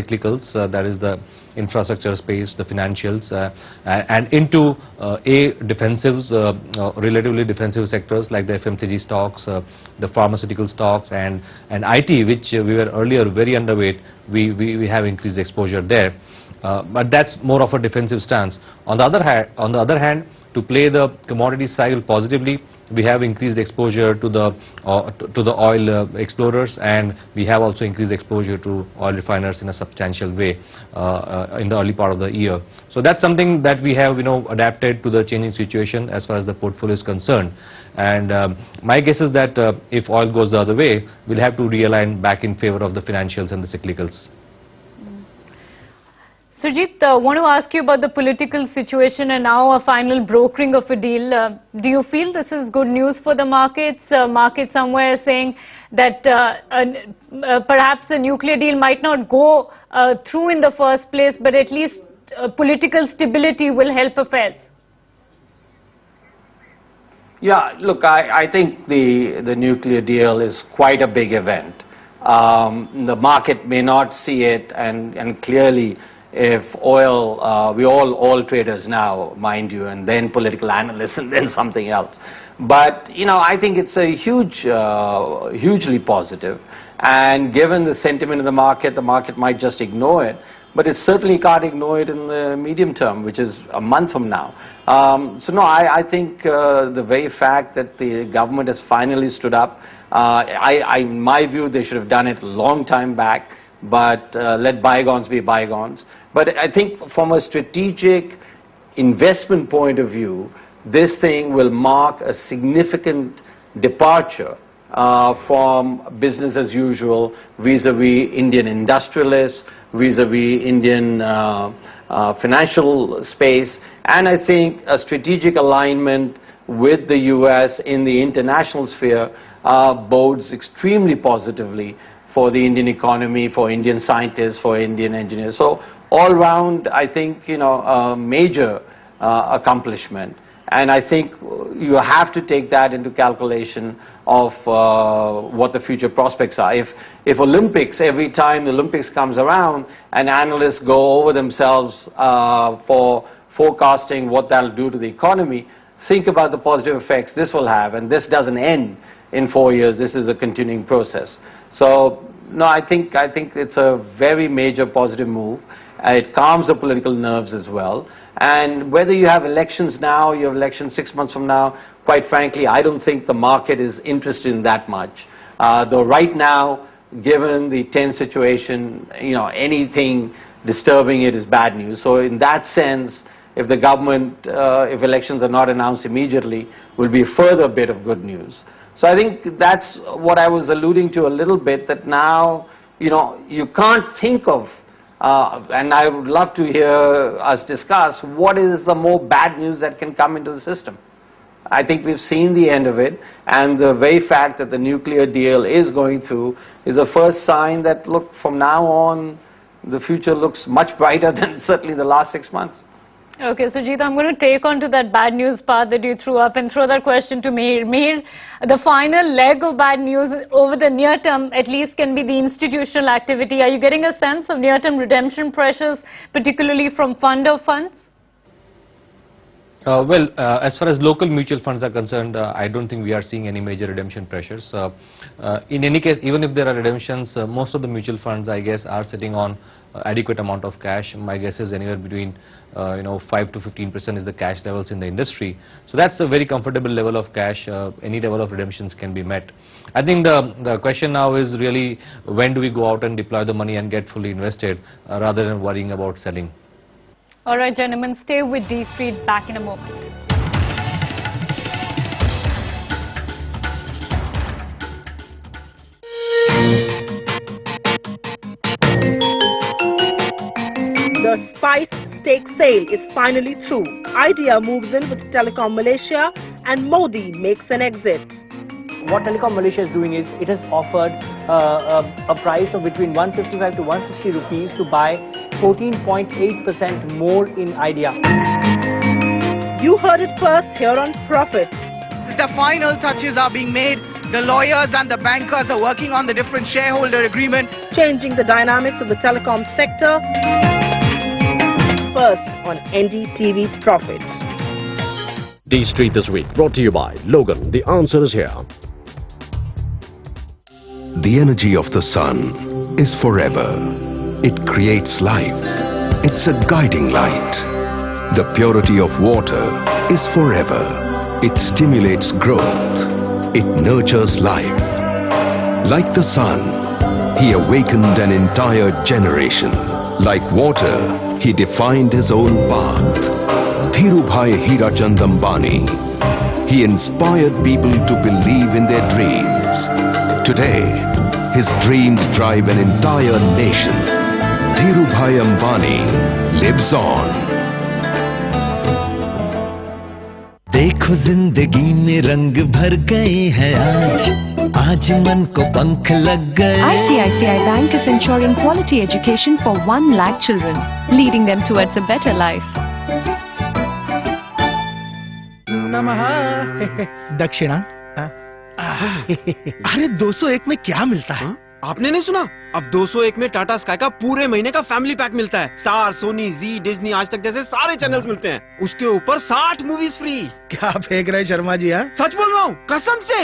cyclicals, that is the infrastructure space, the financials, and into defensives, relatively defensive sectors like the FMCG stocks, the pharmaceutical stocks, and IT, which we were earlier very underweight. We have increased exposure there, but that's more of a defensive stance. On the other hand, to play the commodity cycle positively, we have increased exposure to the oil explorers, and we have also increased exposure to oil refiners in a substantial way in the early part of the year. So that's something that we have adapted to the changing situation as far as the portfolio is concerned. And my guess is that if oil goes the other way, we'll have to realign back in favor of the financials and the cyclicals. Surjit, I want to ask you about the political situation and now a final brokering of a deal. Do you feel this is good news for the markets? Market somewhere saying that perhaps the nuclear deal might not go through in the first place, but at least political stability will help affairs. Yeah, look, I think the nuclear deal is quite a big event. The market may not see it, and clearly, if oil, we're all traders now, mind you, and then political analysts and then something else. But, I think it's a hugely positive. And given the sentiment in the market might just ignore it. But it certainly can't ignore it in the medium term, which is a month from now. So no, I think the very fact that the government has finally stood up, in my view, they should have done it a long time back. But let bygones be bygones. But I think from a strategic investment point of view, this thing will mark a significant departure from business as usual vis-a-vis Indian industrialists, vis-a-vis Indian financial space, and I think a strategic alignment with the US in the international sphere bodes extremely positively for the Indian economy, for Indian scientists, for Indian engineers. So all round, I think, a major accomplishment. And I think you have to take that into calculation of what the future prospects are. If Olympics, every time the Olympics comes around, and analysts go over themselves for forecasting what that'll do to the economy, think about the positive effects this will have. And this doesn't end in 4 years. This is a continuing process. So, no, I think it's a very major positive move. It calms the political nerves as well. And whether you have elections now, you have elections 6 months from now, quite frankly, I don't think the market is interested in that much. Though right now, given the tense situation, anything disturbing it is bad news. So in that sense, if the government, if elections are not announced immediately, will be a further bit of good news. So I think that's what I was alluding to a little bit, that now, you can't think of, and I would love to hear us discuss, what is the more bad news that can come into the system. I think we've seen the end of it, and the very fact that the nuclear deal is going through is a first sign that, look, from now on, the future looks much brighter than certainly the last 6 months. Okay, Surjit, I'm going to take on to that bad news part that you threw up and throw that question to Mihir. Mihir, the final leg of bad news over the near term at least can be the institutional activity. Are you getting a sense of near-term redemption pressures, particularly from fund of funds? Well, as far as local mutual funds are concerned, I don't think we are seeing any major redemption pressures. In any case, even if there are redemptions, most of the mutual funds, I guess, are sitting on adequate amount of cash. My guess is anywhere between 5 to 15% is the cash levels in the industry. So that's a very comfortable level of cash. Any level of redemptions can be met. I think the question now is really, when do we go out and deploy the money and get fully invested rather than worrying about selling. All right, gentlemen, stay with D Street. Back in a moment. The spice stake sale is finally through. Idea moves in with Telecom Malaysia and Modi makes an exit. What Telecom Malaysia is doing is it has offered a price of between 155 to 160 rupees to buy 14.8% more in Idea. You heard it first here on Profit. The final touches are being made The lawyers and the bankers are working on the different shareholder agreement. Changing the dynamics of the telecom sector. First on NDTV Profit. D Street this week, brought to you by Logan. The answer is here. The energy of the sun is forever. It creates life. It's a guiding light. The purity of water is forever. It stimulates growth. It nurtures life. Like the sun, he awakened an entire generation. Like water, he defined his own path. Dhirubhai Hirachand Ambani. He inspired people to believe in their dreams. Today, his dreams drive an entire nation. Dhirubhai Ambani lives on. देखो जिंदगी में रंग भर गए हैं आज मन को पंख लग गए ICICI Bank is ensuring quality education for 1 lakh children, leading them towards a better life. नमः दक्षिणा। अरे 201 में क्या मिलता है? आपने नहीं सुना? अब 201 में टाटा स्काई का पूरे महीने का फैमिली पैक मिलता है। स्टार, सोनी, जी, डिज्नी, आज तक जैसे सारे चैनल्स मिलते हैं। उसके ऊपर 60 मूवीज फ्री। क्या फेंक रहे शर्मा जी? सच बोल रहा हूँ, कसम से।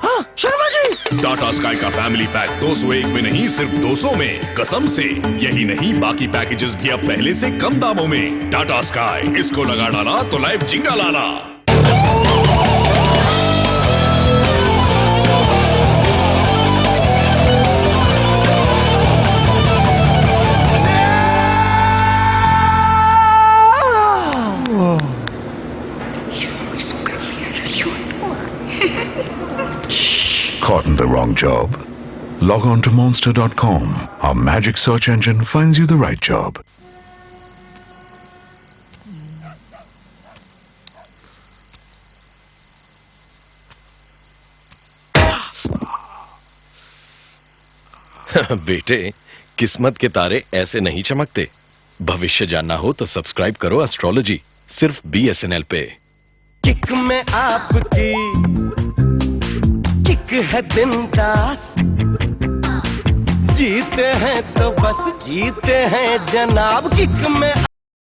हाँ, शर्मा जी। टाटा स्काई का फैमिली पैक 201 में नहीं, सिर्फ 200 में, कसम से। यही नहीं, बाकी पैकेजेस भी अब पहले से कम दामों में। टाटा स्काई, इसको लगा डाला तो लाइफ जिंगा लाना। Caught in the wrong job? Log on to monster.com. Our magic search engine finds you the right job. बेटे, किस्मत के तारे ऐसे नहीं चमकते। भविष्य जानना हो तो सब्सक्राइब करो एस्ट्रोलॉजी, सिर्फ BSNL पे। किक में आपकी किक है बिंदास, जीते हैं तो बस जीते हैं जनाब। किक में